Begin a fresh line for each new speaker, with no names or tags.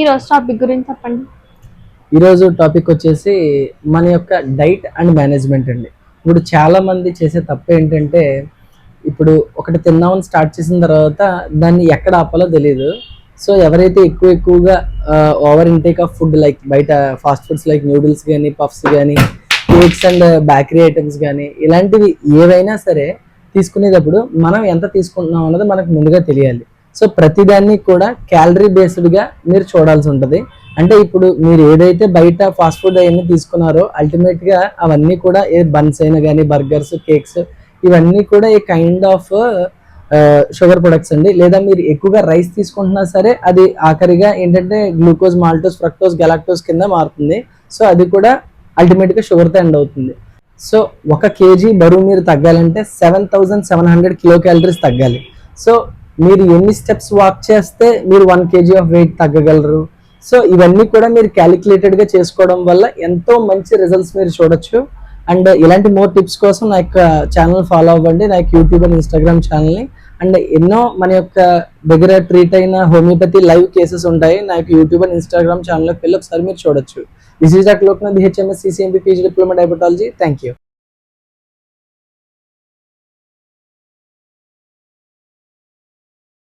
ఈరోజు టాపిక్ గురించి చెప్పండి.
ఈరోజు టాపిక్ వచ్చేసి మన యొక్క డైట్ అండ్ మేనేజ్మెంట్ అండి. ఇప్పుడు చాలా మంది చేసే తప్పు ఏంటంటే, ఇప్పుడు ఒకటి తిన్నామని స్టార్ట్ చేసిన తర్వాత దాన్ని ఎక్కడ ఆపాలో తెలియదు. సో ఎవరైతే ఎక్కువగా over intake of food like బయట ఫాస్ట్ ఫుడ్స్ లైక్ న్యూడిల్స్ కానీ, పఫ్స్ కానీ, కేక్స్ అండ్ బేకరీ ఐటమ్స్ కానీ ఇలాంటివి ఏవైనా సరే తీసుకునేటప్పుడు మనం ఎంత తీసుకుంటున్నాం అన్నది మనకు ముందుగా తెలియాలి. సో ప్రతిదాన్ని కూడా క్యాలరీ బేస్డ్గా మీరు చూడాల్సి ఉంటుంది. అంటే ఇప్పుడు మీరు ఏదైతే బయట ఫాస్ట్ ఫుడ్ అవన్నీ తీసుకున్నారో అల్టిమేట్గా అవన్నీ కూడా ఏ బన్స్ అయినా కానీ, బర్గర్స్, కేక్స్ ఇవన్నీ కూడా ఏ కైండ్ ఆఫ్ షుగర్ ప్రొడక్ట్స్ అండి. లేదా మీరు ఎక్కువగా రైస్ తీసుకుంటున్నా సరే అది ఆఖరిగా ఏంటంటే గ్లూకోజ్, మాల్టోస్, ఫ్రక్టోస్, గెలాక్టోస్ కింద మారుతుంది. సో అది కూడా అల్టిమేట్గా షుగర్తో ఎండ్ అవుతుంది. సో 1 kg బరువు మీరు తగ్గాలంటే 7700 కిలో క్యాలరీస్ తగ్గాలి. సో మీరు ఎన్ని స్టెప్స్ వాక్ చేస్తే మీరు 1 kg ఆఫ్ వెయిట్ తగ్గగలరు. సో ఇవన్నీ కూడా మీరు క్యాలిక్యులేటెడ్గా చేసుకోవడం వల్ల ఎంతో మంచి రిజల్ట్స్ మీరు చూడొచ్చు. అండ్ ఇలాంటి మోర్ టిప్స్ కోసం నా యొక్క ఛానల్ ఫాలో అవ్వండి, నా యొక్క యూట్యూబ్ అండ్ ఇన్స్టాగ్రామ్ ఛానల్ని. అండ్ ఎన్నో మన యొక్క దగ్గర ట్రీట్ అయిన హోమియోపతి లైవ్ కేసెస్ ఉంటాయి నా యొక్క యూట్యూబ్ అండ్ ఇన్స్టాగ్రామ్ ఛానల్లోకి వెళ్ళి ఒకసారి మీరు చూడొచ్చు. This is doctor Loknath, BHMS, CCMP, PG diploma diabetology. Thank you.